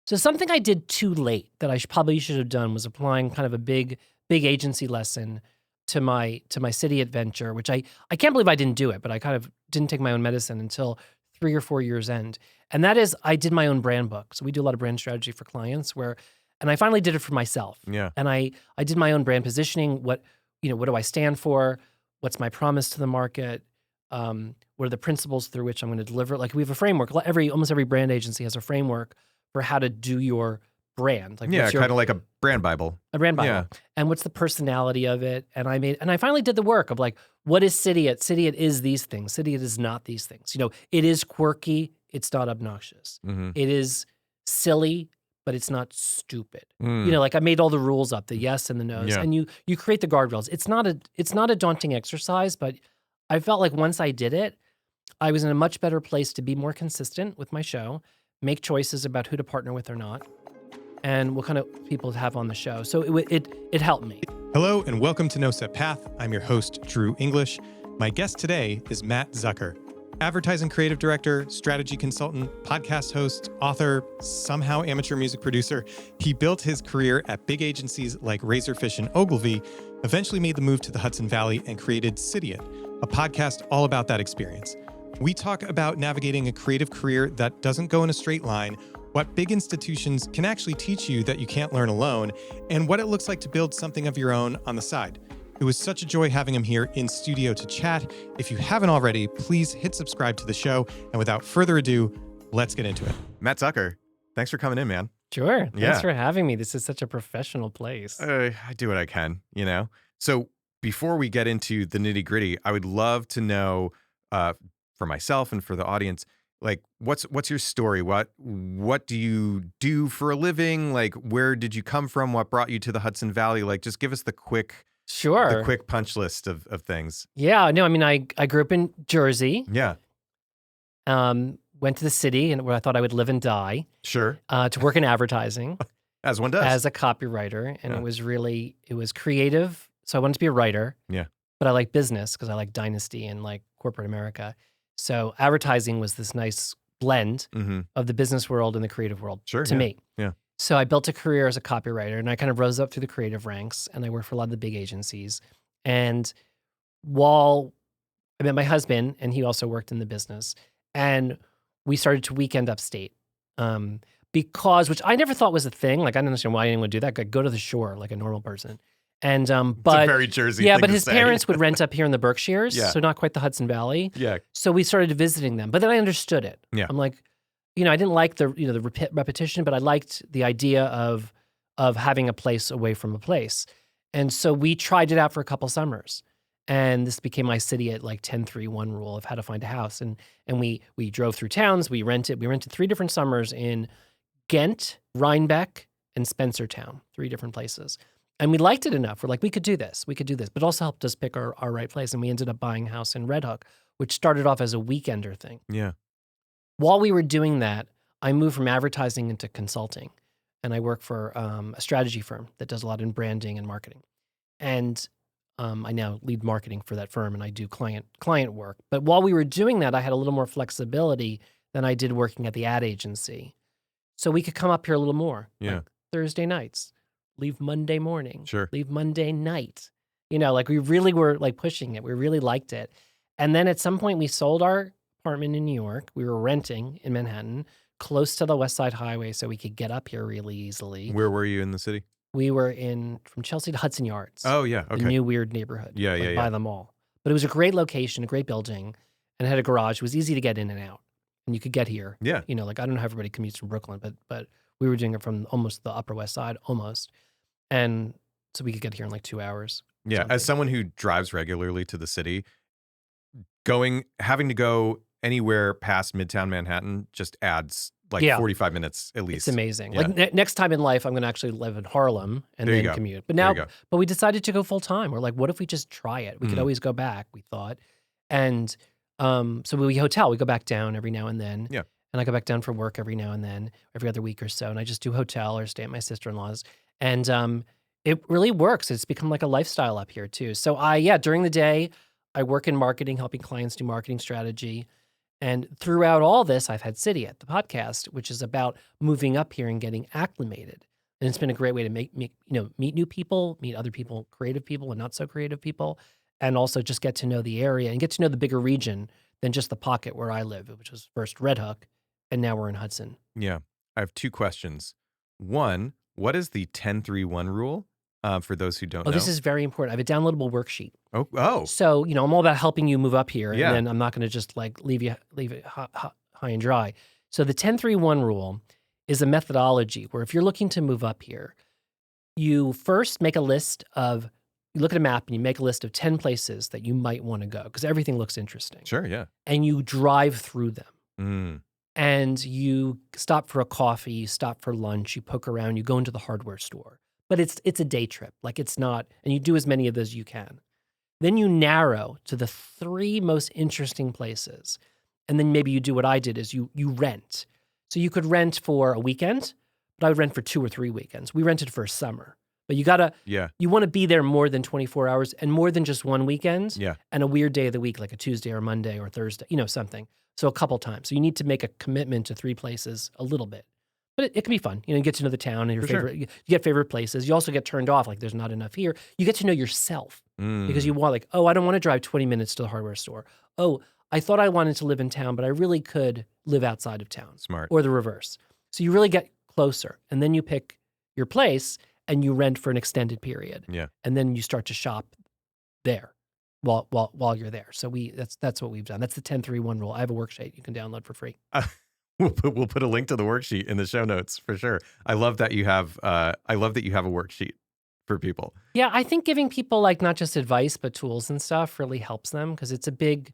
So something I did too late that I probably should have done was applying kind of a big agency lesson to my city adventure, which I can't believe I didn't do it, but I kind of didn't take my own medicine until 3 or 4 years end. And that is I did my own brand book. So we do a lot of brand strategy for clients and I finally did it for myself. Yeah. And I did my own brand positioning. What do I stand for? What's my promise to the market? What are the principles through which I'm going to deliver? Like we have a framework. Almost every brand agency has a framework for how to do your brand. Like kind of like a brand Bible. A brand Bible. Yeah. And what's the personality of it? And I finally did the work of like, what is Citiate? Citiate is these things. Citiate is not these things. It is quirky. It's not obnoxious. Mm-hmm. It is silly, but it's not stupid. Mm. Like I made all the rules up, the yes and the no's, and you create the guardrails. It's not a daunting exercise, but I felt like once I did it, I was in a much better place to be more consistent with my show, make choices about who to partner with or not, and what kind of people to have on the show. So it helped me. Hello and welcome to No Set Path. I'm your host, Drew English. My guest today is Matt Zucker, advertising creative director, strategy consultant, podcast host, author, somehow amateur music producer. He built his career at big agencies like Razorfish and Ogilvy, eventually made the move to the Hudson Valley and created Citiate, a podcast all about that experience. We talk about navigating a creative career that doesn't go in a straight line, what big institutions can actually teach you that you can't learn alone, and what it looks like to build something of your own on the side. It was such a joy having him here in studio to chat. If you haven't already, please hit subscribe to the show. And without further ado, let's get into it. Matt Zucker, thanks for coming in, man. Sure. Thanks for having me. This is such a professional place. I do what I can, So before we get into the nitty gritty, I would love to know for myself and for the audience, like what's your story? What do you do for a living? Like, where did you come from? What brought you to the Hudson Valley? Like, just give us the quick punch list of things. Yeah, no, I mean, I grew up in Jersey. Yeah. Went to the city and where I thought I would live and die. Sure. To work in advertising. As one does. As a copywriter. And it was creative. So I wanted to be a writer. Yeah. But I like business because I like dynasty and like corporate America. So advertising was this nice blend of the business world and the creative world to me. Yeah. So I built a career as a copywriter and I kind of rose up through the creative ranks and I worked for a lot of the big agencies. And while I met my husband and he also worked in the business and we started to weekend upstate because, which I never thought was a thing. Like I didn't understand why anyone would do that. Like, go to the shore like a normal person. And but it's a very Jersey yeah, thing but to his say. parents would rent up here in the Berkshires, so not quite the Hudson Valley. Yeah. So we started visiting them, but then I understood it. Yeah. I'm like, I didn't like the repetition, but I liked the idea of having a place away from a place, and so we tried it out for a couple summers, and this became my city at like 10-3-1 rule of how to find a house, and we drove through towns, we rented 3 different summers in Ghent, Rhinebeck, and Spencertown, 3 different places. And we liked it enough. We're like, we could do this, but it also helped us pick our right place. And we ended up buying a house in Red Hook, which started off as a weekender thing. Yeah. While we were doing that, I moved from advertising into consulting. And I work for a strategy firm that does a lot in branding and marketing. And I now lead marketing for that firm and I do client work. But while we were doing that, I had a little more flexibility than I did working at the ad agency. So we could come up here a little more. Yeah. Like Thursday nights. Leave Monday morning. Sure. Leave Monday night. Like we really were like pushing it. We really liked it. And then at some point we sold our apartment in New York. We were renting in Manhattan, close to the West Side Highway so we could get up here really easily. Where were you in the city? We were from Chelsea to Hudson Yards. Oh, yeah. Okay. The new weird neighborhood. Yeah. By the mall. But it was a great location, a great building, and it had a garage. It was easy to get in and out. And you could get here. Yeah. Like I don't know how everybody commutes from Brooklyn, but we were doing it from almost the Upper West Side, almost. And so we could get here in like 2 hours. Yeah. As someone who drives regularly to the city, having to go anywhere past Midtown Manhattan just adds like 45 minutes at least. It's amazing. Yeah. Like next time in life, I'm going to actually live in Harlem and then commute. But we decided to go full time. We're like, what if we just try it? We could always go back, we thought. And so we hotel. We go back down every now and then. Yeah. And I go back down for work every now and then, every other week or so. And I just do hotel or stay at my sister-in-law's. And it really works. It's become like a lifestyle up here too. So during the day, I work in marketing, helping clients do marketing strategy. And throughout all this, I've had City at the podcast, which is about moving up here and getting acclimated. And it's been a great way to meet new people, meet other people, creative people and not so creative people, and also just get to know the area and get to know the bigger region than just the pocket where I live, which was first Red Hook, and now we're in Hudson. Yeah. I have 2 questions. One, what is the 10-3-1 rule for those who don't know? Oh, this is very important. I have a downloadable worksheet. Oh, So, I'm all about helping you move up here, Yeah. and then I'm not going to just like leave it high and dry. So the 10-3-1 rule is a methodology where if you're looking to move up here, you first make a list of, you look at a map and you make a list of 10 places that you might want to go because everything looks interesting. sure. Yeah. And you drive through them. Mm, And you stop for a coffee, you stop for lunch, you poke around, you go into the hardware store. But it's a day trip. Like it's not, and you do as many of those as you can. Then you narrow to the 3 most interesting places. And then maybe you do what I did is you rent. So you could rent for a weekend, but I would rent for 2 or 3 weekends. We rented for a summer. But yeah. you want to be there more than 24 hours and more than just one weekend Yeah. and a weird day of the week, like a Tuesday or Monday or Thursday, something. So a couple times. So you need to make a commitment to 3 places a little bit. But it can be fun. You get to know the town and your For sure. favorite, you get favorite places. You also get turned off, like there's not enough here. You get to know yourself because you want like, oh, I don't want to drive 20 minutes to the hardware store. Oh, I thought I wanted to live in town, but I really could live outside of town. Smart. Or the reverse. So you really get closer. And then you pick your place and you rent for an extended period. Yeah. And then you start to shop there while you're there. So that's what we've done. That's the 10-3-1 rule. I have a worksheet you can download for free. We'll put a link to the worksheet in the show notes for sure. I love that you have a worksheet for people. Yeah, I think giving people like not just advice but tools and stuff really helps them because it's a big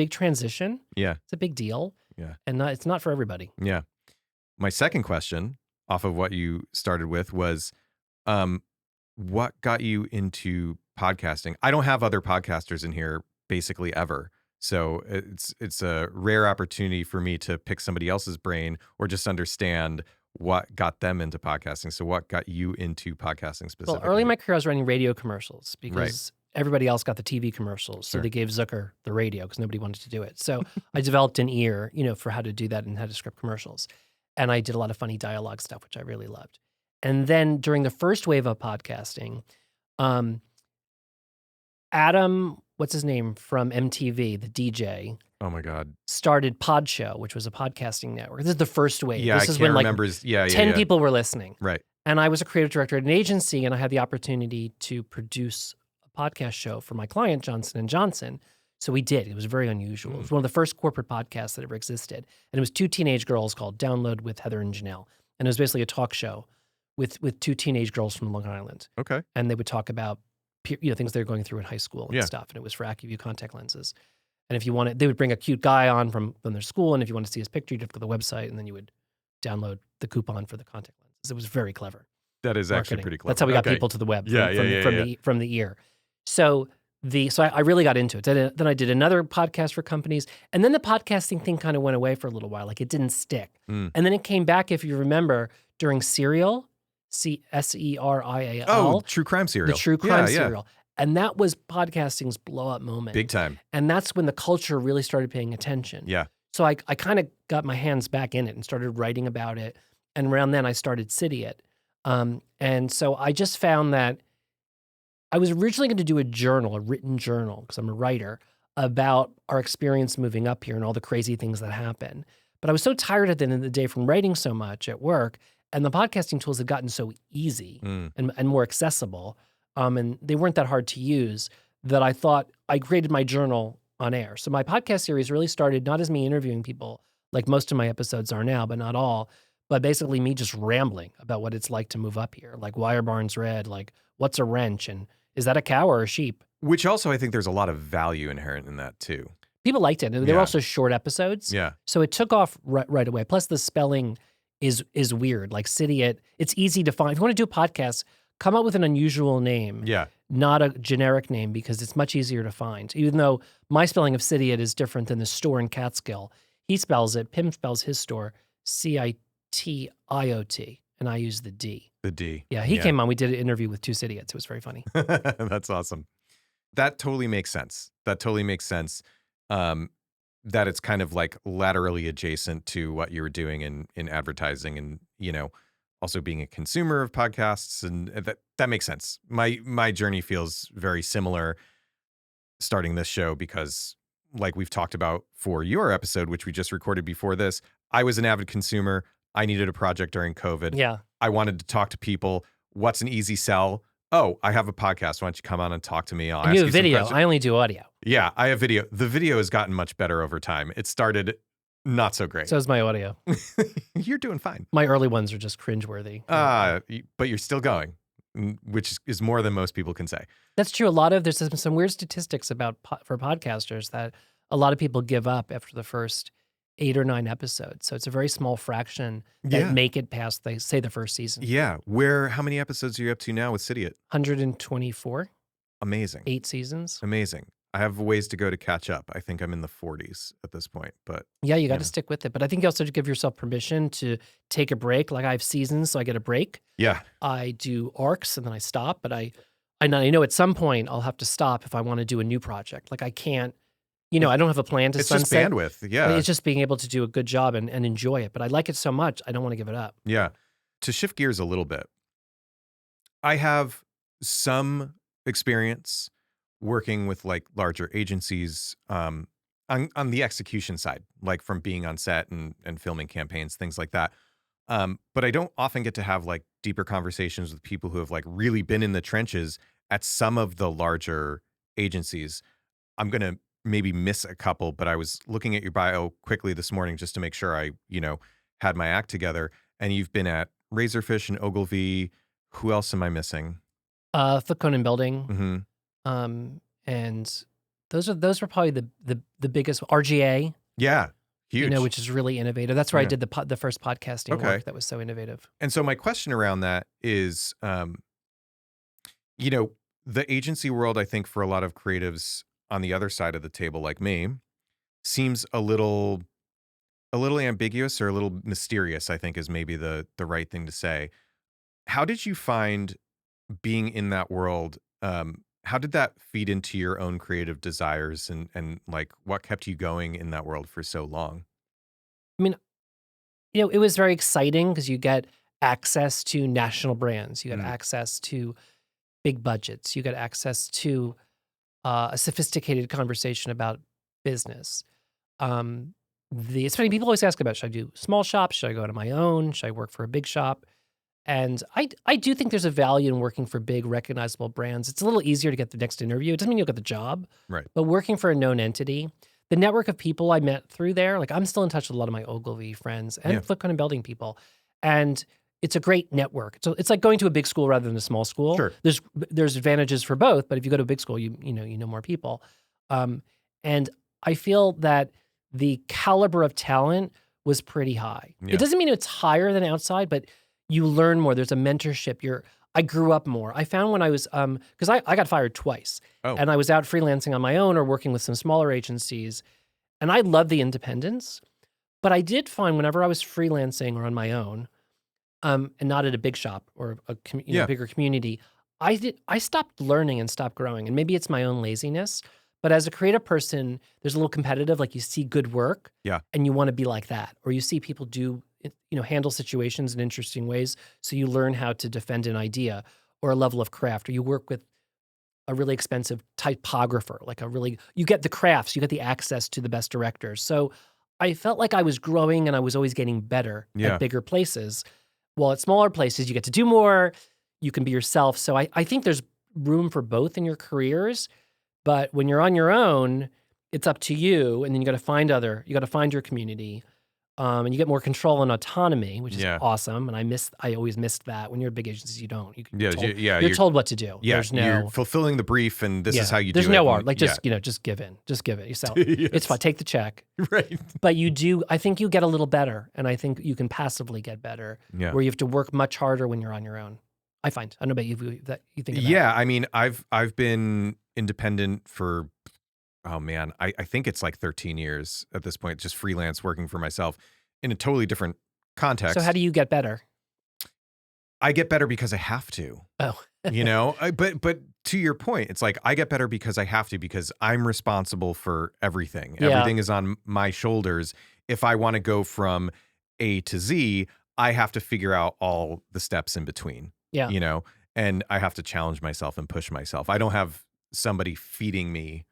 transition. Yeah. It's a big deal. Yeah. And it's not for everybody. Yeah. My second question off of what you started with was what got you into podcasting? I don't have other podcasters in here basically ever. So it's a rare opportunity for me to pick somebody else's brain or just understand what got them into podcasting. So what got you into podcasting specifically? Well, early in my career, I was running radio commercials because everybody else got the TV commercials. So Sure. they gave Zucker the radio because nobody wanted to do it. So I developed an ear, for how to do that and how to script commercials. And I did a lot of funny dialogue stuff, which I really loved. And then during the first wave of podcasting, Adam, what's his name, from MTV, the DJ, Oh my God. started Pod Show, which was a podcasting network. This is the first wave. Yeah, this I is can't when like remember. 10 people were listening. Right. And I was a creative director at an agency, and I had the opportunity to produce a podcast show for my client, Johnson & Johnson. So we did. It was very unusual. It was one of the first corporate podcasts that ever existed. And it was 2 teenage girls called Download with Heather and Janelle. And it was basically a talk show with 2 teenage girls from Long Island. Okay. And they would talk about things they were going through in high school and Yeah. stuff. And it was for AccuView contact lenses. And if you wanted, they would bring a cute guy on from their school. And if you wanted to see his picture, you'd have to go to the website, and then you would download the coupon for the contact lenses. It was very clever. That is actually Marketing. pretty clever. That's how we got Okay. people to the web Yeah, from the ear. So I really got into it. Then I did another podcast for companies, and then the podcasting thing kind of went away for a little while. Like it didn't stick. Mm. And then it came back, if you remember, during Serial, Serial. Oh, true crime serial. The true crime Yeah. serial. And that was podcasting's blow up moment. Big time. And that's when the culture really started paying attention. Yeah. So I kind of got my hands back in it and started writing about it. And around then I started City It. And so I just found that I was originally going to do a written journal, because I'm a writer, about our experience moving up here and all the crazy things that happen. But I was so tired at the end of the day from writing so much at work, and the podcasting tools had gotten so easy Mm. and more accessible, and they weren't that hard to use, that I thought I created my journal on air. So my podcast series really started not as me interviewing people, like most of my episodes are now, but not all, but basically me just rambling about what it's like to move up here. Like, why are barns red? Like, what's a wrench? And is that a cow or a sheep? Which also, I think there's a lot of value inherent in that too. People liked it. And they were Yeah. also short episodes. Yeah. So it took off right away. Plus the spelling is weird. Like City It, it's easy to find. If you want to do a podcast, come up with an unusual name, Yeah. not a generic name, because it's much easier to find. Even though my spelling of City It is different than the store in Catskill. Pim spells his store Citiot, and I use the D. The D. Yeah, he came on. We did an interview with 2 Citiots. It was very funny. That's awesome. That totally makes sense. that it's kind of like laterally adjacent to what you were doing in advertising, and also being a consumer of podcasts, and that makes sense. My journey feels very similar starting this show because, like we've talked about for your episode, which we just recorded before this, I was an avid consumer. I needed a project during COVID. Yeah. I wanted to talk to people. What's an easy sell? Oh, I have a podcast. Why don't you come on and talk to me? I'll And ask you you have some video. questions. I only do audio. Yeah, I have video. The video has gotten much better over time. It started not so great. So is my audio. You're doing fine. My early ones are just cringeworthy. But you're still going, which is more than most people can say. That's true. There's some weird statistics about for podcasters that a lot of people give up after the first 8 or 9 episodes. So it's a very small fraction that make it past, the first season. Yeah. How many episodes are you up to now with City It? 124. Amazing. 8 seasons. Amazing. I have ways to go to catch up. I think I'm in the 40s at this point, but yeah, you got to stick with it. But I think you also have to give yourself permission to take a break. Like I have seasons, so I get a break. Yeah. I do arcs and then I stop. But I know at some point I'll have to stop if I want to do a new project. Like I can't, I don't have a plan to it's sunset. just bandwidth. Yeah. It's just being able to do a good job and enjoy it. But I like it so much, I don't want to give it up. Yeah. To shift gears a little bit, I have some experience working with like larger agencies on the execution side, like from being on set and filming campaigns, things like that. But I don't often get to have like deeper conversations with people who have like really been in the trenches at some of the larger agencies. I'm going to maybe miss a couple, but I was looking at your bio quickly this morning just to make sure I, had my act together. And you've been at Razorfish and Ogilvy. Who else am I missing? Flipcone and Building. Mm-hmm. And those were probably the biggest. RGA. Yeah. Huge. Which is really innovative. That's where I did the first podcasting work that was so innovative. And so my question around that is, the agency world, I think for a lot of creatives on the other side of the table, like me, seems a little ambiguous or a little mysterious, I think is maybe the right thing to say. How did you find being in that world? How did that feed into your own creative desires and like what kept you going in that world for so long? I mean, it was very exciting because you get access to national brands. You get access to big budgets. You get access to a sophisticated conversation about business. It's funny, people always ask about, should I do small shops? Should I go to my own? Should I work for a big shop? And I do think there's a value in working for big, recognizable brands. It's a little easier to get the next interview. It doesn't mean you'll get the job. Right. But working for a known entity, the network of people I met through there, like I'm still in touch with a lot of my Ogilvy friends and Flipcone and Building people. And it's a great network. So it's like going to a big school rather than a small school. Sure. There's advantages for both, but if you go to a big school, you know more people. And I feel that the caliber of talent was pretty high. Yeah. It doesn't mean it's higher than outside, but you learn more. There's a mentorship. I grew up more. I found when I was, because I got fired twice. Oh. And I was out freelancing on my own or working with some smaller agencies. And I loved the independence. But I did find whenever I was freelancing or on my own, and not at a big shop or a bigger community, I stopped learning and stopped growing. And maybe it's my own laziness. But as a creative person, there's a little competitive, like you see good work and you want to be like that. Or you see people handle situations in interesting ways. So you learn how to defend an idea or a level of craft, or you work with a really expensive typographer, you get the crafts, you get the access to the best directors. So I felt like I was growing and I was always getting better at bigger places. While at smaller places, you get to do more, you can be yourself. So I think there's room for both in your careers. But when you're on your own, it's up to you, and then you got to find your community, and you get more control and autonomy, which is awesome. And I always missed that. When you're at big agencies, you don't. You're told what to do. Yeah, you're fulfilling the brief, and this is how you do it. There's no art. Just give in. Just give it yourself. It's fine. Take the check. Right. But I think you get a little better, and I think you can passively get better, where you have to work much harder when you're on your own. I find. I don't know about you that you think of that. Yeah, I mean, I've been independent for, oh man, I think it's like 13 years at this point, just freelance working for myself in a totally different context. So how do you get better? I get better because I have to. Oh. But to your point, it's like I get better because I have to, because I'm responsible for everything. Yeah. Everything is on my shoulders. If I want to go from A to Z, I have to figure out all the steps in between, Yeah. and I have to challenge myself and push myself. I don't have somebody feeding me,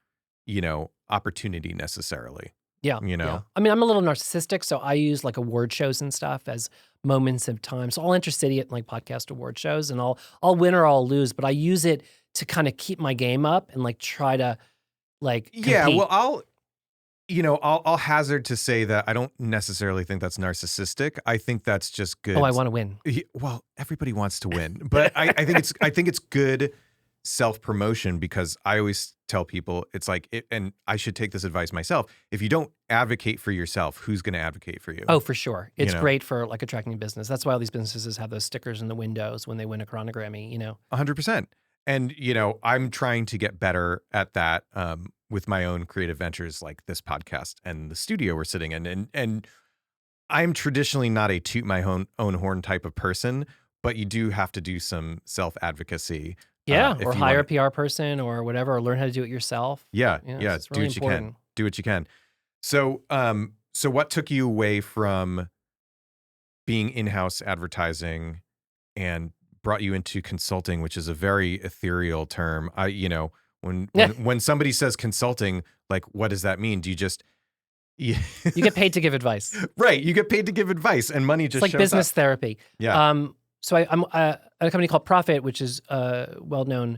opportunity necessarily. Yeah. Yeah. I mean, I'm a little narcissistic, so I use like award shows and stuff as moments of time. So I'll enter city at like podcast award shows, and I'll win or I'll lose, but I use it to kind of keep my game up and like try to like compete. Yeah, well, I'll hazard to say that I don't necessarily think that's narcissistic. I think that's just good. Oh, I want to win. Well, everybody wants to win, but I think it's good self-promotion, because I always tell people it's like, and I should take this advice myself. If you don't advocate for yourself, who's going to advocate for you? Oh, for sure. It's great for like attracting business. That's why all these businesses have those stickers in the windows when they win a chronogrammy, 100%. And, I'm trying to get better at that with my own creative ventures like this podcast and the studio we're sitting in. And I'm traditionally not a toot my own horn type of person, but you do have to do some self-advocacy. Yeah, or hire a PR person or whatever, or learn how to do it yourself. Yeah, it's really do what you can. Do what you can. So, so what took you away from being in-house advertising and brought you into consulting, which is a very ethereal term? When somebody says consulting, like, what does that mean? Do you just you get paid to give advice, right? You get paid to give advice, and money just it's like shows business up. therapy. Yeah. So I'm at a company called Profit, which is a well-known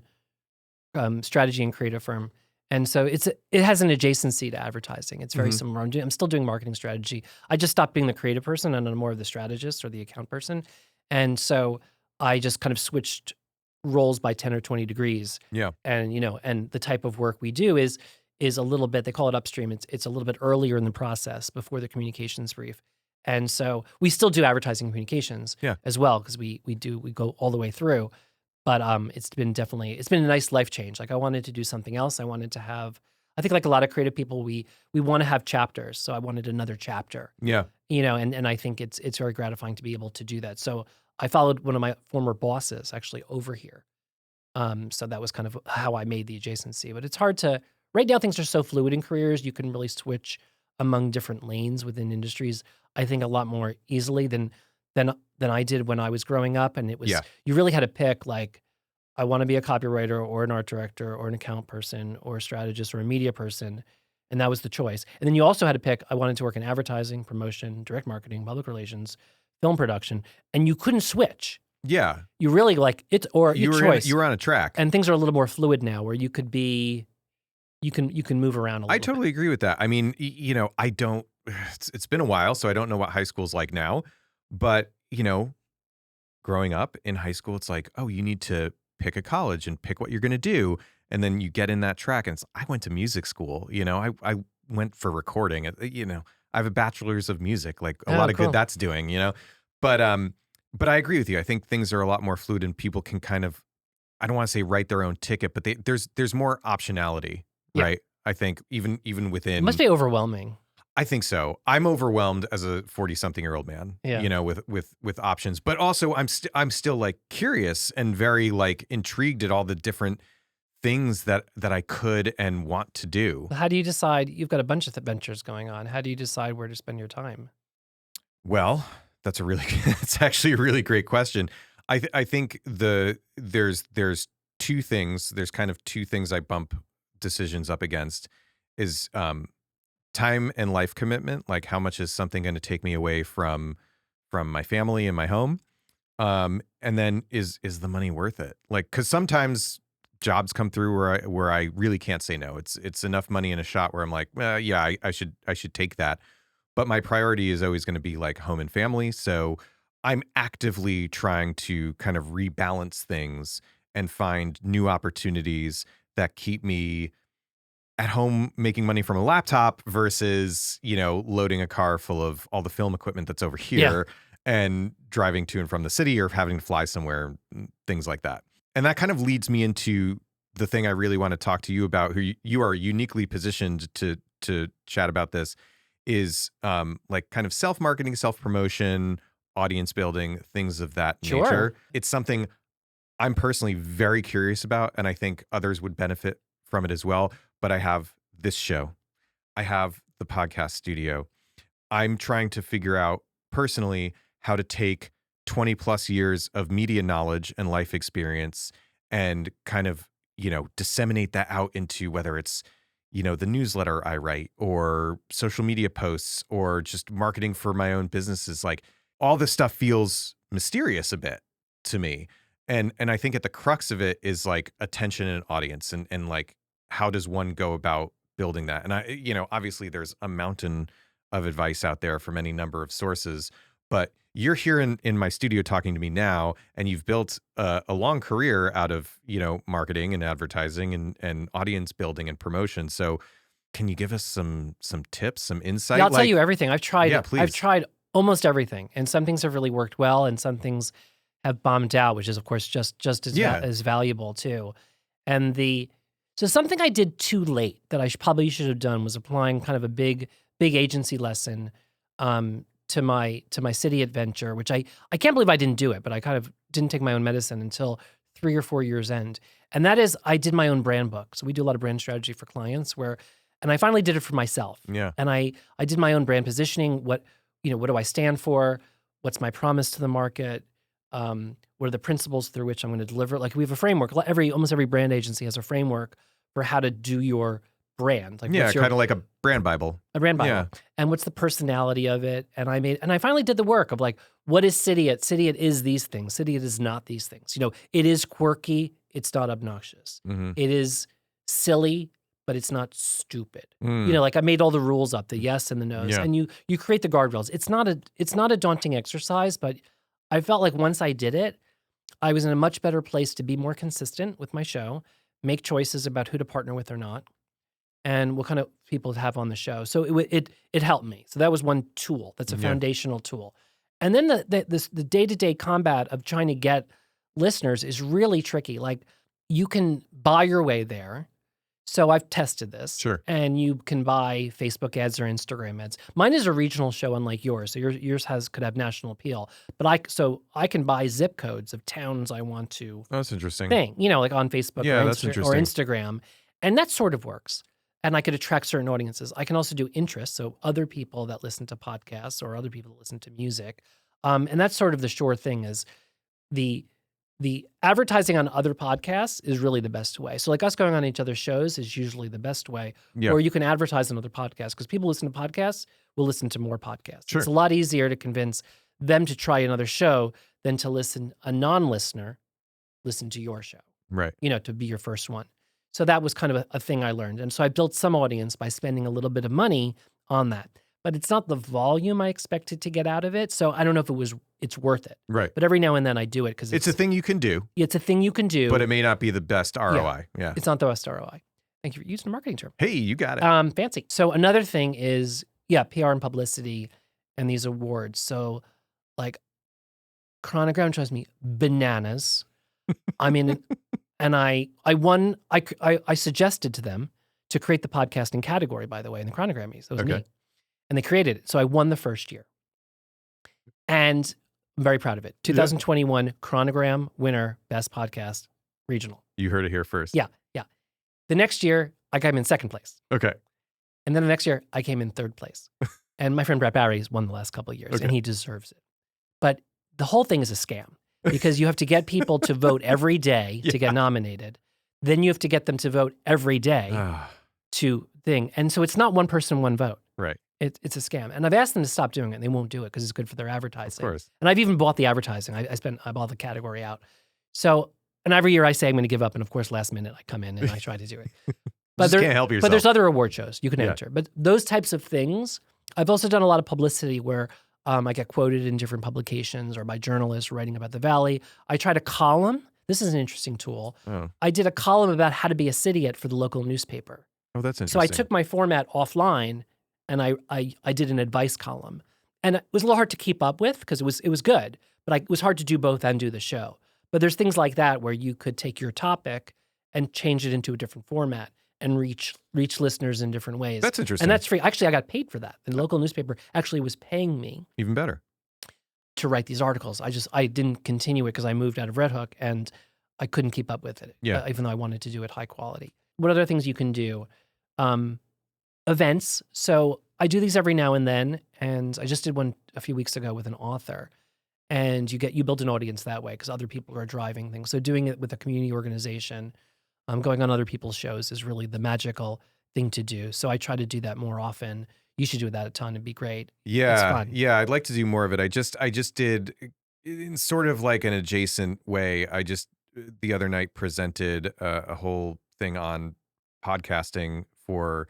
strategy and creative firm. And so it has an adjacency to advertising. It's very similar. I'm still doing marketing strategy. I just stopped being the creative person and I'm more of the strategist or the account person. And so I just kind of switched roles by 10 or 20 degrees. Yeah. And, and the type of work we do is a little bit, they call it upstream. It's a little bit earlier in the process before the communications brief. And so we still do advertising communications as well, because we go all the way through. But it's been a nice life change. Like I wanted to do something else. I wanted to have, I think like a lot of creative people, we want to have chapters. So I wanted another chapter. Yeah. And I think it's very gratifying to be able to do that. So I followed one of my former bosses actually over here. So that was kind of how I made the adjacency. But it's hard to, right now things are so fluid in careers, you can really switch among different lanes within industries, I think a lot more easily than I did when I was growing up. And it was, you really had to pick like, I want to be a copywriter or an art director or an account person or a strategist or a media person. And that was the choice. And then you also had to pick, I wanted to work in advertising, promotion, direct marketing, public relations, film production, and you couldn't switch. Yeah. You really like it, or your choice. You were on a track. And things are a little more fluid now where you could be, you can move around a little I totally agree with that. I mean, I don't, it's been a while, so I don't know what high school's like now, but growing up in high school, it's like, oh, you need to pick a college and pick what you're going to do. And then you get in that track and I went to music school, I went for recording, I have a bachelor's of music, like a lot of good that's doing, but I agree with you. I think things are a lot more fluid and people can kind of, I don't want to say write their own ticket, but there's more optionality, right? I think even within, it must be overwhelming. I think so. I'm overwhelmed as a 40-something-year-old man, with options, but also I'm still like curious and very like intrigued at all the different things that I could and want to do. How do you decide? You've got a bunch of adventures going on. How do you decide where to spend your time? Well, it's actually a really great question. I think there's two things. There's kind of two things I bump decisions up against is time and life commitment. Like how much is something going to take me away from my family and my home? And then is the money worth it? Like, cause sometimes jobs come through where I really can't say no. It's enough money in a shot where I'm like, I should take that. But my priority is always going to be like home and family. So I'm actively trying to kind of rebalance things and find new opportunities that keep me at home making money from a laptop versus, loading a car full of all the film equipment that's over here and driving to and from the city or having to fly somewhere, things like that. And that kind of leads me into the thing I really want to talk to you about, who you are uniquely positioned to chat about this, is like kind of self-marketing, self-promotion, audience building, things of that nature. It's something I'm personally very curious about, and I think others would benefit from it as well. But I have this show, I have the podcast studio. I'm trying to figure out personally how to take 20 plus years of media knowledge and life experience and kind of, disseminate that out into whether it's, the newsletter I write or social media posts or just marketing for my own businesses. Like all this stuff feels mysterious a bit to me. And I think at the crux of it is like attention and audience and like, how does one go about building that? And obviously there's a mountain of advice out there from any number of sources, but you're here in my studio talking to me now, and you've built a long career out of, marketing and advertising and audience building and promotion. So can you give us some tips, some insight? Yeah, I'll tell you everything. I've tried, Yeah, please. I've tried almost everything, and some things have really worked well, and some things have bombed out, which is of course just as as valuable too. And so something I did too late that I probably should have done was applying kind of a big agency lesson to my city adventure, which I can't believe I didn't do it, but I kind of didn't take my own medicine until 3 or 4 years end. And that is, I did my own brand book. So we do a lot of brand strategy for clients and I finally did it for myself. Yeah. And I did my own brand positioning. What do I stand for? What's my promise to the market? What are the principles through which I'm going to deliver? Like we have a framework. Almost every brand agency has a framework for how to do your brand. Like kind of like a brand Bible. A brand Bible. Yeah. And what's the personality of it? And I finally did the work of like, what is Cidiot? Cidiot is these things. Cidiot is not these things. It is quirky. It's not obnoxious. Mm-hmm. It is silly, but it's not stupid. Mm. Like I made all the rules up, the yes and the no's, and you create the guardrails. It's not a daunting exercise, but I felt like once I did it, I was in a much better place to be more consistent with my show, make choices about who to partner with or not, and what kind of people to have on the show. So it helped me. So that was one tool. That's a foundational tool. And then the day-to-day combat of trying to get listeners is really tricky. Like you can buy your way there. So I've tested this. Sure. And you can buy Facebook ads or Instagram ads. Mine is a regional show unlike yours. So yours could have national appeal. But I can buy zip codes of towns I want to Oh, that's interesting. like on Facebook that's or interesting. Instagram. And that sort of works. And I could attract certain audiences. I can also do interests, so other people that listen to podcasts or other people that listen to music. And that's sort of the sure thing is the advertising on other podcasts is really the best way. So like us going on each other's shows is usually the best way. Yeah. Or you can advertise on other podcasts because people listen to podcasts will listen to more podcasts. Sure. It's a lot easier to convince them to try another show than to a non-listener listen to your show. Right. To be your first one. So that was kind of a thing I learned. And so I built some audience by spending a little bit of money on that. But it's not the volume I expected to get out of it. So I don't know if it's worth it. Right. But every now and then I do it because It's a thing you can do, it's a thing you can do. but it may not be the best ROI. Yeah. It's not the best ROI. Thank you for using a marketing term. Hey, you got it. Fancy. So another thing is, PR and publicity and these awards. So like Chronogram drives me bananas. And I won, I suggested to them to create the podcasting category, by the way, in the Chronogrammies. That was me. And they created it. So I won the first year. And I'm very proud of it. 2021 Chronogram winner, best podcast, regional. You heard it here first. Yeah. The next year, I came in second place. Okay. And then the next year, I came in third place. And my friend Brett Barry's won the last couple of years, and he deserves it. But the whole thing is a scam. Because you have to get people to vote every day to get nominated. Then you have to get them to vote every day to thing. And so it's not one person, one vote. Right. It's a scam. And I've asked them to stop doing it. And they won't do it because it's good for their advertising. Of course. And I've even bought the advertising. I bought the category out. So, and every year I say I'm going to give up. And of course, last minute I come in and I try to do it. But Just can't help yourself. But there's other award shows you can enter. But those types of things, I've also done a lot of publicity where I get quoted in different publications or by journalists writing about the Valley. I tried a column. This is an interesting tool. Oh. I did a column about how to be a Cidiot for the local newspaper. Oh, that's interesting. So I took my format offline and I did an advice column. And it was a little hard to keep up with because it was good, but it was hard to do both and do the show. But there's things like that where you could take your topic and change it into a different format and reach listeners in different ways. That's interesting. And that's free. Actually, I got paid for that. The local newspaper actually was paying me. Even better. To write these articles. I didn't continue it because I moved out of Red Hook and I couldn't keep up with it, Yeah. even though I wanted to do it high quality. What other things you can do? Events. So I do these every now and then, and I just did one a few weeks ago with an author. And you build an audience that way because other people are driving things. So doing it with a community organization, going on other people's shows is really the magical thing to do. So I try to do that more often. You should do that a ton. It'd be great. It's Yeah, fun. yeah, I'd like to do more of it. I just did in sort of like an adjacent way. I just the other night presented a whole thing on podcasting for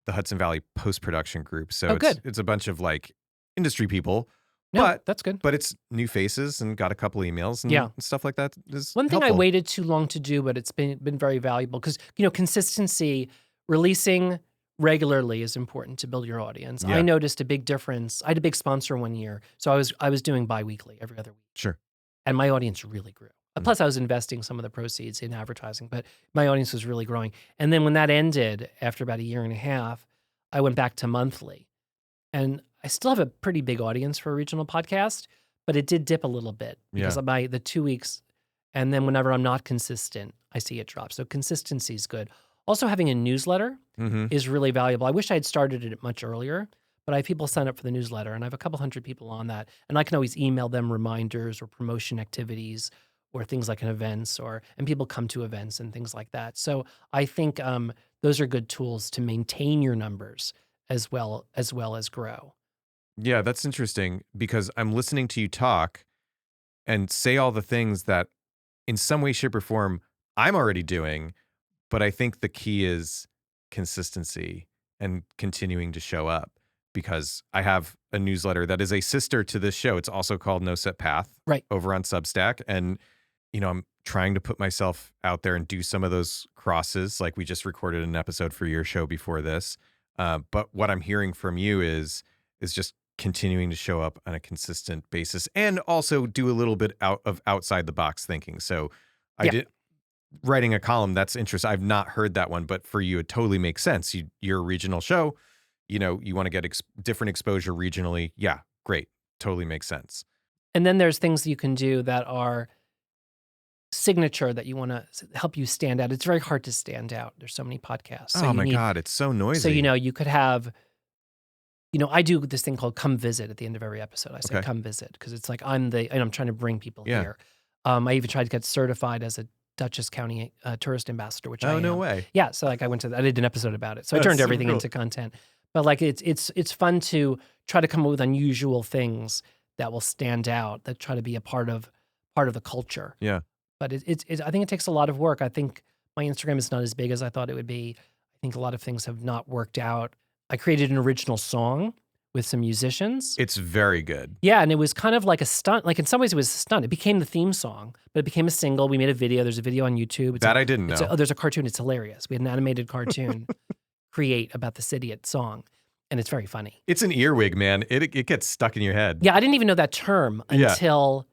the Hudson Valley post-production group. So Oh, good. it's a bunch of like industry people, No, but that's good. it's new faces and got a couple emails and Yeah. stuff like that is One thing I helpful. waited too long to do, but it's been very valuable because consistency, releasing regularly is important to build your audience. Yeah. I noticed a big difference. I had a big sponsor one year, so I was doing biweekly every other week, Sure. and my audience really grew. Mm. Plus, I was investing some of the proceeds in advertising, but my audience was really growing. And then when that ended, after about a year and a half, I went back to monthly, and I still have a pretty big audience for a regional podcast, but it did dip a little bit because of the 2 weeks. And then whenever I'm not consistent, I see it drop. So consistency is good. Also, having a newsletter Mm-hmm. is really valuable. I wish I had started it much earlier, but I have people sign up for the newsletter, and I have a couple hundred people on that. And I can always email them reminders or promotion activities or things like an events, and people come to events and things like that. So I think those are good tools to maintain your numbers as well as grow. Yeah, that's interesting because I'm listening to you talk and say all the things that in some way, shape, or form I'm already doing, but I think the key is consistency and continuing to show up because I have a newsletter that is a sister to this show. It's also called No Set Path Right. over on Substack. And, I'm trying to put myself out there and do some of those crosses. Like we just recorded an episode for your show before this. But what I'm hearing from you is just continuing to show up on a consistent basis and also do a little bit outside the box thinking. So I Yeah. did writing a column. That's interesting. I've not heard that one, but for you, it totally makes sense. You're a regional show, you want to get different exposure regionally. Yeah, great. Totally makes sense. And then there's things you can do that are signature that you want to help you stand out. It's very hard to stand out. There's so many podcasts. So Oh you my need- God, it's so noisy. So, you could have, I do this thing called come visit at the end of every episode. I say, Okay. come visit, because it's like and I'm trying to bring people Yeah. here. I even tried to get certified as a Dutchess County tourist ambassador, which I Oh, am. no way. Yeah. So I did an episode about it. So I That's turned so everything cool. into content. But it's fun to try to come up with unusual things that will stand out, that try to be a part of the culture. Yeah. But I think it takes a lot of work. I think my Instagram is not as big as I thought it would be. I think a lot of things have not worked out. I created an original song with some musicians. It's very good. Yeah, and it was kind of like a stunt. Like in some ways it was a stunt. It became the theme song, but it became a single. We made a video. There's a video on YouTube. I didn't know. There's a cartoon. It's hilarious. We had an animated cartoon create about the city at song, and it's very funny. It's an earwig, man. It gets stuck in your head. Yeah, I didn't even know that term Yeah. until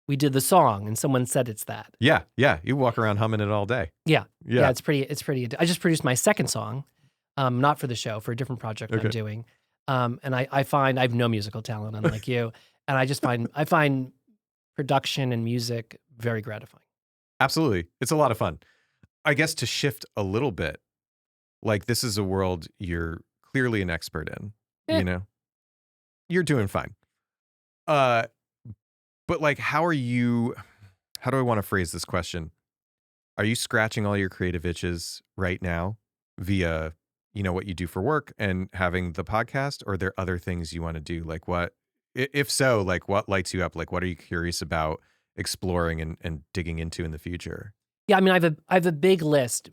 we did the song and someone said it's that. Yeah. You walk around humming it all day. Yeah. Yeah. Yeah, it's pretty. I just produced my second song, not for the show, for a different project Okay. I'm doing. And I find I have no musical talent, unlike you, and I find production and music very gratifying. Absolutely. It's a lot of fun. I guess to shift a little bit, like this is a world you're clearly an expert in, Eh. You're doing fine. But like, how do I want to phrase this question? Are you scratching all your creative itches right now via, what you do for work and having the podcast, or are there other things you want to do? Like if so, like what lights you up? Like what are you curious about exploring and digging into in the future? Yeah, I mean, I have a big list.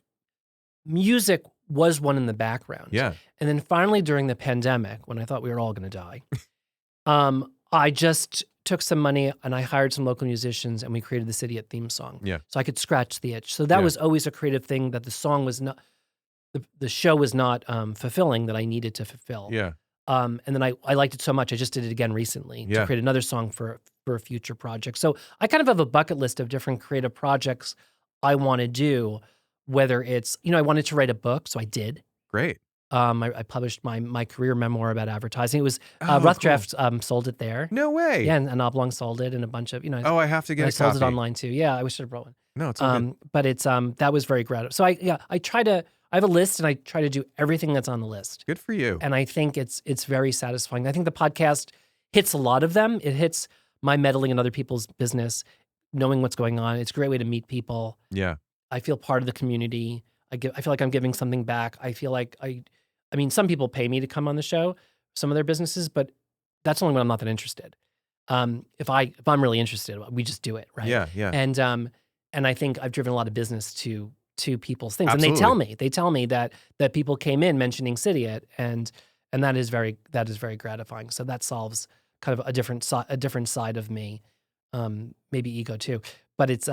Music was one in the background. Yeah. And then finally during the pandemic, when I thought we were all going to die, I just took some money and I hired some local musicians and we created the City at theme song. Yeah. So I could scratch the itch. So that Yeah. was always a creative thing that the song was not, the show was not fulfilling, that I needed to fulfill. Yeah. And then I liked it so much, I just did it again recently Yeah. to create another song for a future project. So I kind of have a bucket list of different creative projects I want to do, whether it's, I wanted to write a book, so I did. Great. I published my career memoir about advertising. It was Oh, Rough cool. Draft sold it there. No way. Yeah, and Oblong sold it, and a bunch of Oh, I have to get I a sold copy. it online too. Yeah, I wish I had brought one. No, it's all good. But it's that was very gratifying. So I have a list and I try to do everything that's on the list. Good for you. And I think it's very satisfying. I think the podcast hits a lot of them. It hits my meddling in other people's business, knowing what's going on. It's a great way to meet people. Yeah. I feel part of the community. I feel like I'm giving something back. I feel like I mean, some people pay me to come on the show, some of their businesses, but that's only when I'm not that interested. If I'm really interested, we just do it, right? Yeah. Yeah. And I think I've driven a lot of business to people's things, Absolutely. and they tell me that people came in mentioning Cydiot, and that is very gratifying. So that solves kind of a different side of me, maybe ego too, but it's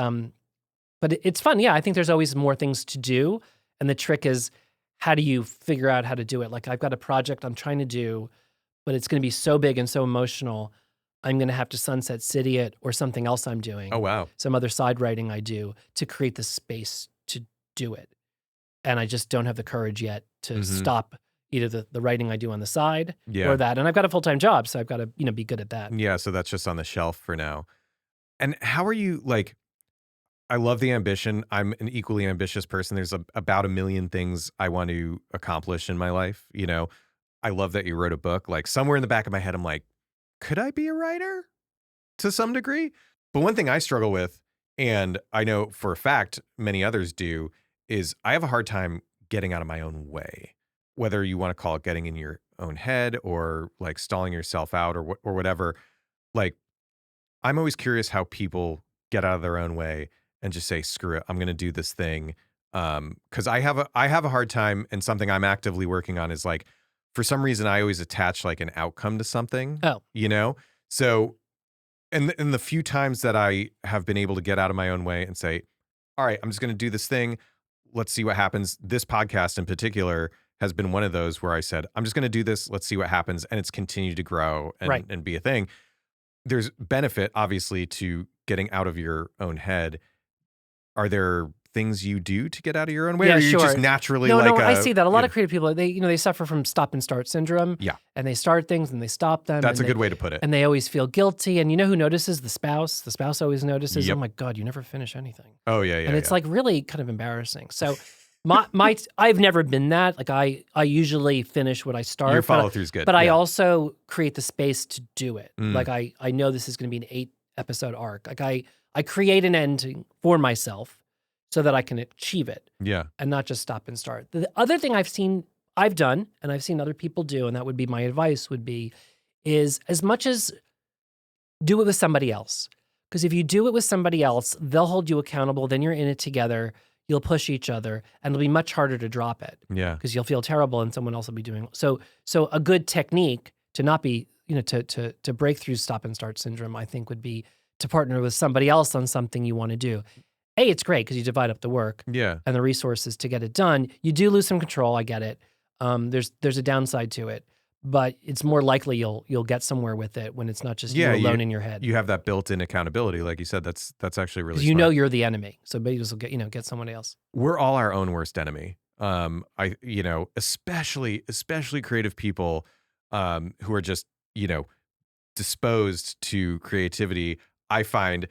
fun. Yeah, I think there's always more things to do, and the trick is how do you figure out how to do it? Like I've got a project I'm trying to do, but it's going to be so big and so emotional. I'm going to have to sunset Cydiot or something else I'm doing. Oh, wow. Some other side writing I do to create the space to do it. And I just don't have the courage yet to stop either the writing I do on the side or that. And I've got a full-time job, so I've got to, be good at that. Yeah. So that's just on the shelf for now. And how are you like, I love the ambition. I'm an equally ambitious person. There's about 1 million things I want to accomplish in my life. I love that you wrote a book. Like somewhere in the back of my head, I'm like, could I be a writer to some degree? But one thing I struggle with, and I know for a fact many others do, is I have a hard time getting out of my own way, whether you want to call it getting in your own head or like stalling yourself out or whatever. Like, I'm always curious how people get out of their own way and just say, screw it, I'm going to do this thing. Because I have a hard time, and something I'm actively working on is like, for some reason, I always attach like an outcome to something. Oh. So, and the few times that I have been able to get out of my own way and say, all right, I'm just going to do this thing. Let's see what happens. This podcast in particular has been one of those where I said, I'm just going to do this. Let's see what happens. And it's continued to grow and be a thing. There's benefit, obviously, to getting out of your own head. Are there things you do to get out of your own way? Yeah, or are you sure. just naturally No, I see that. A lot of creative people, they suffer from stop and start syndrome. Yeah. And they start things and they stop them. That's a good way to put it. And they always feel guilty. And you know who notices? The spouse. The spouse always notices. Yep. Oh my God, you never finish anything. Oh yeah. And it's like really kind of embarrassing. So I've never been that. Like I usually finish what I start. Your follow through is good. But I also create the space to do it. Like I know this is going to be an 8-episode arc. Like I create an ending for myself so that I can achieve it. Yeah. And not just stop and start. The other thing I've done, and I've seen other people do, and that would be my advice is as much as do it with somebody else. Because if you do it with somebody else, they'll hold you accountable. Then you're in it together. You'll push each other, and it'll be much harder to drop it. Yeah. Because you'll feel terrible, and someone else will be doing it. So a good technique to not be, to break through stop and start syndrome, I think, would be to partner with somebody else on something you want to do. It's great because you divide up the work and the resources to get it done. You do lose some control. I get it. There's a downside to it, but it's more likely you'll get somewhere with it when it's not just you alone in your head. You have that built-in accountability, like you said. That's actually really smart. You're the enemy, so maybe you'll get someone else. We're all our own worst enemy. Especially creative people who are just disposed to creativity. I find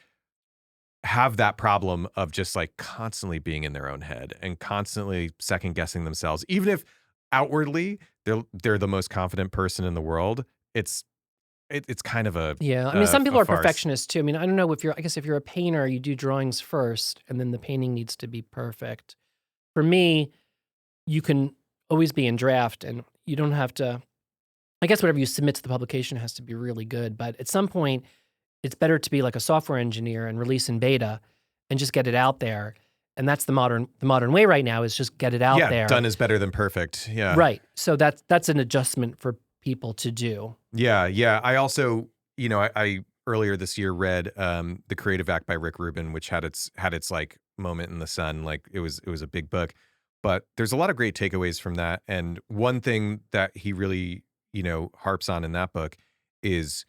have that problem of just like constantly being in their own head and constantly second guessing themselves, even if outwardly they're the most confident person in the world. It's kind of a I mean, some people are farce. perfectionists too. I mean, I don't know if you're a painter, you do drawings first, and then the painting needs to be perfect. For me, you can always be in draft, and you don't have to. I guess whatever you submit to the publication has to be really good, but at some point, it's better to be like a software engineer and release in beta and just get it out there. And that's the modern way right now is just get it out there. Done is better than perfect. Yeah. Right. So that's an adjustment for people to do. Yeah. Yeah. I also, I earlier this year read The Creative Act by Rick Rubin, which had its like moment in the sun. Like it was a big book, but there's a lot of great takeaways from that. And one thing that he really, harps on in that book is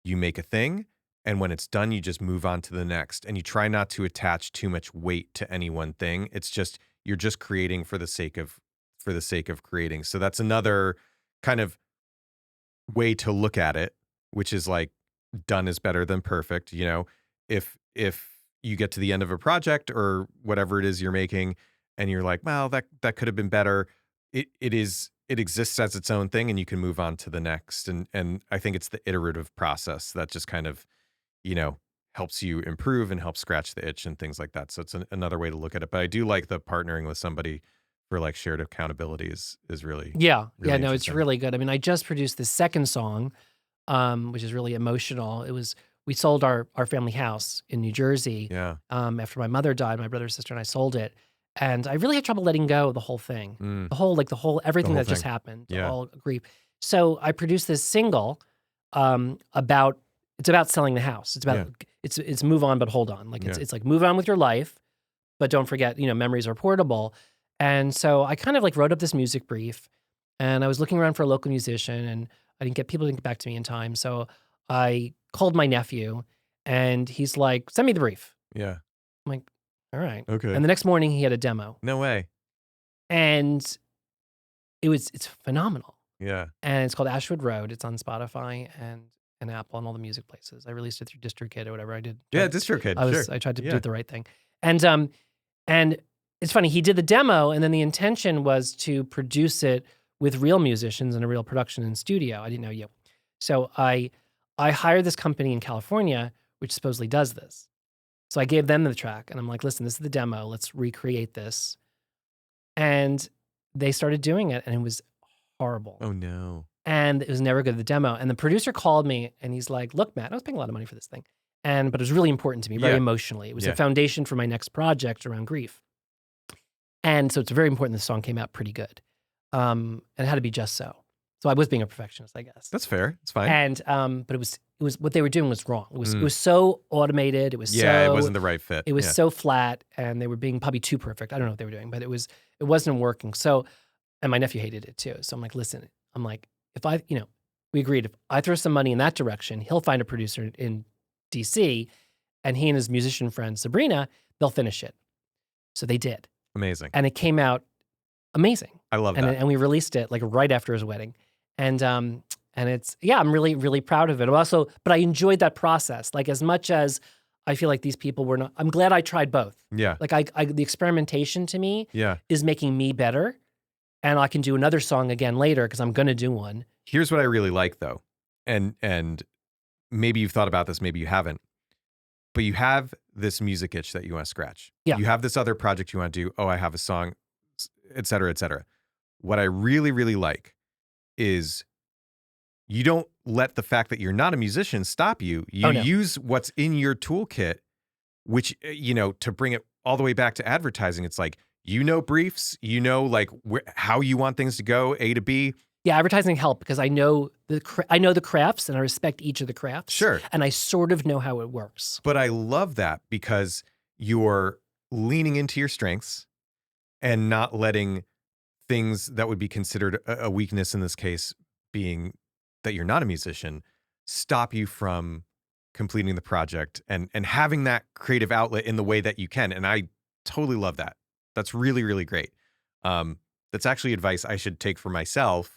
you make a thing, and when it's done, you just move on to the next. And you try not to attach too much weight to any one thing. It's just, you're just creating for the sake of creating. So that's another kind of way to look at it, which is like done is better than perfect. If you get to the end of a project or whatever it is you're making, and you're like, well, that could have been better. It exists as its own thing, and you can move on to the next. And I think it's the iterative process that just kind of, helps you improve and helps scratch the itch and things like that. So it's another way to look at it. But I do like the partnering with somebody for like shared accountability is really, Yeah. really Yeah, no, it's interesting. really good. I mean, I just produced the second song, which is really emotional. We sold our family house in New Jersey Yeah. after my mother died. My brother, sister, and I sold it. And I really had trouble letting go of the whole thing. Mm, Everything whole that just thing. happened, Yeah. all grief. So I produced this single it's about selling the house. It's about it's move on but hold on. Like Yeah. it's like move on with your life, but don't forget, memories are portable. And so I kind of like wrote up this music brief, and I was looking around for a local musician, and people didn't get back to me in time. So I called my nephew, and he's like, "Send me the brief." Yeah. I'm like, "All right." Okay. And the next morning he had a demo, No way. and it's phenomenal. Yeah. And it's called Ashwood Road. It's on Spotify and Apple and all the music places. I released it through DistroKid or whatever I did. Yeah. DistroKid. Sure. I tried to Yeah. do the right thing. And it's funny, he did the demo, and then the intention was to produce it with real musicians in a real production in studio. I didn't know you. So I hired this company in California, which supposedly does this. So I gave them the track, and I'm like, listen, this is the demo. Let's recreate this. And they started doing it, and it was horrible. Oh no. And it was never good at the demo. And the producer called me, and he's like, look, Matt, I was paying a lot of money for this thing. But it was really important to me, very Yeah. emotionally. It was Yeah. a foundation for my next project around grief. And so it's very important the song came out pretty good. And it had to be just so. So I was being a perfectionist, I guess. That's fair. It's fine. And but it was what they were doing was wrong. It was so automated. It was it wasn't the right fit. it was Yeah. so flat, and they were being probably too perfect. I don't know what they were doing, but it wasn't working. So, and my nephew hated it too. So I'm like, listen, if we agreed, if I throw some money in that direction, he'll find a producer in DC, and he and his musician friend Sabrina, they'll finish it. So they did. Amazing. And it came out amazing. I love that. And we released it like right after his wedding. And it's, I'm really, really proud of it. But I enjoyed that process. Like, as much as I feel like these people were not, I'm glad I tried both. Yeah. Like the experimentation to me Yeah. is making me better. And I can do another song again later because I'm going to do one. Here's what I really like though. And maybe you've thought about this, maybe you haven't. But you have this music itch that you want to scratch. Yeah. You have this other project you want to do. Oh, I have a song, et cetera, et cetera. What I really, really like is you don't let the fact that you're not a musician stop you. You use what's in your toolkit, which, to bring it all the way back to advertising. It's like, briefs, like how you want things to go, A to B. Yeah, advertising helped because I know the crafts, and I respect each of the crafts. Sure. And I sort of know how it works. But I love that because you're leaning into your strengths and not letting things that would be considered a weakness, in this case being that you're not a musician, stop you from completing the project and having that creative outlet in the way that you can. And I totally love that. That's really, really great. That's actually advice I should take for myself,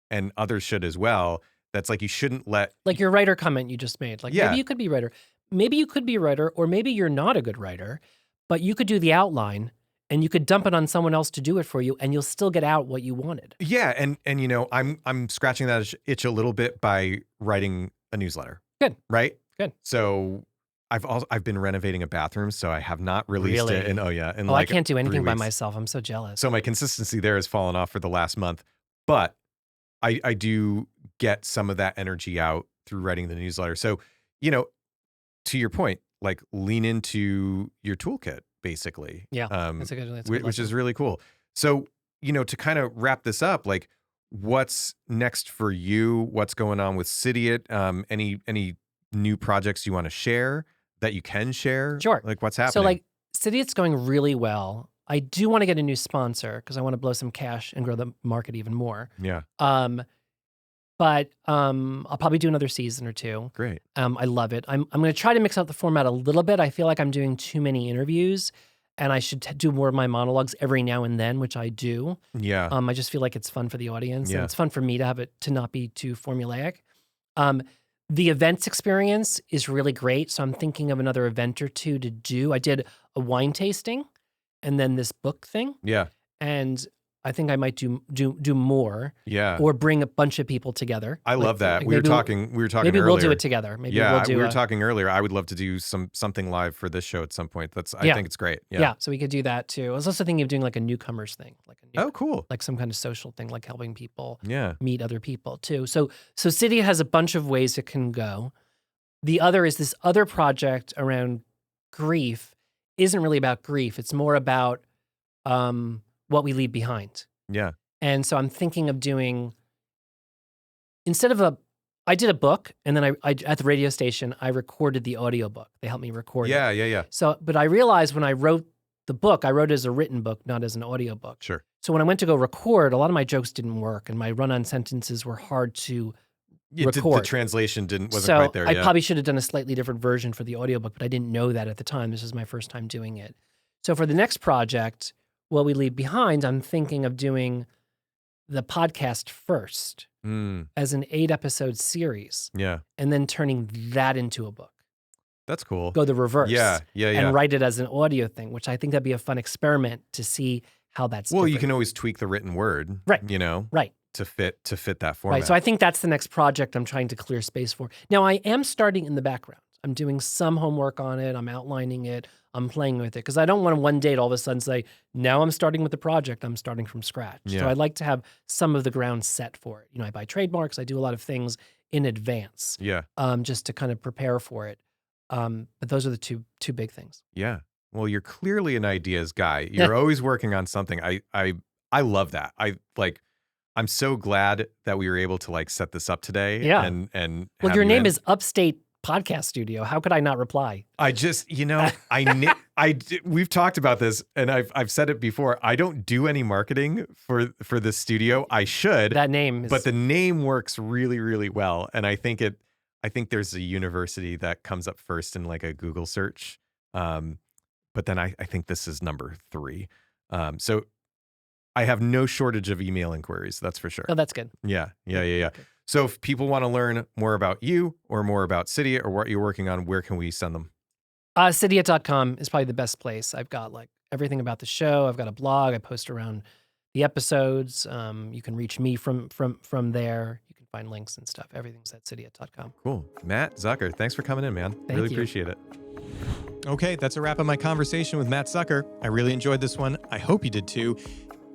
and others should as well. That's like, you shouldn't let... Like your writer comment you just made. Like, maybe you could be a writer. Maybe you could be a writer, or maybe you're not a good writer, but you could do the outline and you could dump it on someone else to do it for you, and you'll still get out what you wanted. Yeah, and I'm scratching that itch a little bit by writing a newsletter. Good. Right? Good. So I've been renovating a bathroom, so I have not released it. And I can't do anything by myself. I'm so jealous. So my consistency there has fallen off for the last month, but I do get some of that energy out through writing the newsletter. So, to your point, like, lean into your toolkit, basically. Yeah, that's a good which is really cool. So, to kind of wrap this up, like, what's next for you? What's going on with Sidiot? Any new projects you want to share that you can share? Sure. Like, what's happening? So, like, Sidiot's going really well. I do want to get a new sponsor because I want to blow some cash and grow the market even more. Yeah. But I'll probably do another season or two. Great. I love it. I'm going to try to mix up the format a little bit. I feel like I'm doing too many interviews, and I should do more of my monologues every now and then, which I do. Yeah. I just feel like it's fun for the audience, Yeah. and it's fun for me to have it to not be too formulaic. The events experience is really great. So I'm thinking of another event or two to do. I did a wine tasting and then this book thing. Yeah. And I think I might do more Yeah. or bring a bunch of people together. I love that. like We were maybe talking maybe earlier. we'll do it together. Maybe Yeah, we'll do we were talking earlier. I would love to do something live for this show at some point. I think it's great. Yeah, so we could do that too. I was also thinking of doing like a newcomers thing, Oh, cool. like some kind of social thing, like helping people Yeah. meet other people too. So Cydia has a bunch of ways it can go. The other is this other project around grief isn't really about grief. It's more about what we leave behind. Yeah. And so I'm thinking of doing, I did a book and then I at the radio station, I recorded the audiobook. They helped me record it. Yeah. So, but I realized when I wrote the book, I wrote it as a written book, not as an audiobook. Sure. So when I went to go record, a lot of my jokes didn't work and my run-on sentences were hard to record. The translation wasn't so quite there. I probably should have done a slightly different version for the audiobook, but I didn't know that at the time. This was my first time doing it. So for the next project, What We Leave Behind, I'm thinking of doing the podcast first as an 8-episode series. Yeah. And then turning that into a book. That's cool. Go the reverse. Yeah. And write it as an audio thing, which I think that'd be a fun experiment to see how that's Well, you different. can always tweak the written word, Right. Right. to fit that format. Right. So I think that's the next project I'm trying to clear space for. Now, I am starting in the background. I'm doing some homework on it. I'm outlining it. I'm playing with it because I don't want to one day all of a sudden say, now I'm starting with the project. I'm starting from scratch. Yeah. So I'd like to have some of the ground set for it. I buy trademarks. I do a lot of things in advance. Yeah. Just to kind of prepare for it. But those are the two big things. Yeah. Well, you're clearly an ideas guy. You're always working on something. I love that. I'm so glad that we were able to set this up today. Yeah. And well, have your you name in. is Upstate Podcast Studio. How could I not reply? I just, we've talked about this and I've said it before. I don't do any marketing for this studio. I should. That name is... But the name works really, really well. And I think there's a university that comes up first in a Google search. But then I think this is number 3. So I have no shortage of email inquiries. That's for sure. Oh, that's good. Yeah. Okay. So if people want to learn more about you or more about Cydia or what you're working on, where can we send them? Cydia.com is probably the best place. I've got everything about the show. I've got a blog. I post around the episodes. You can reach me from there. You can find links and stuff. Everything's at Cydia.com. Cool. Matt Zucker, thanks for coming in, man. Thank really you. appreciate it. Okay, that's a wrap on my conversation with Matt Zucker. I really enjoyed this one. I hope you did too.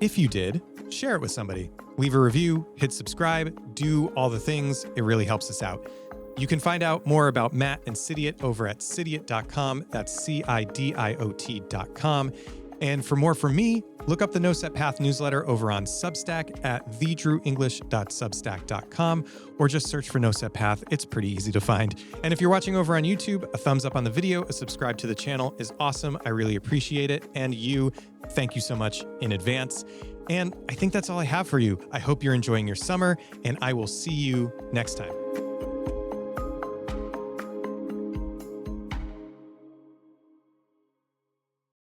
If you did, share it with somebody. Leave a review, hit subscribe, do all the things. It really helps us out. You can find out more about Matt and Cydiot over at cydiot.com. That's CIDIOT.com. And for more from me, look up the No Set Path newsletter over on Substack at thedrewenglish.substack.com, or just search for No Set Path. It's pretty easy to find. And if you're watching over on YouTube, a thumbs up on the video, a subscribe to the channel is awesome. I really appreciate it. And thank you so much in advance. And I think that's all I have for you. I hope you're enjoying your summer, and I will see you next time.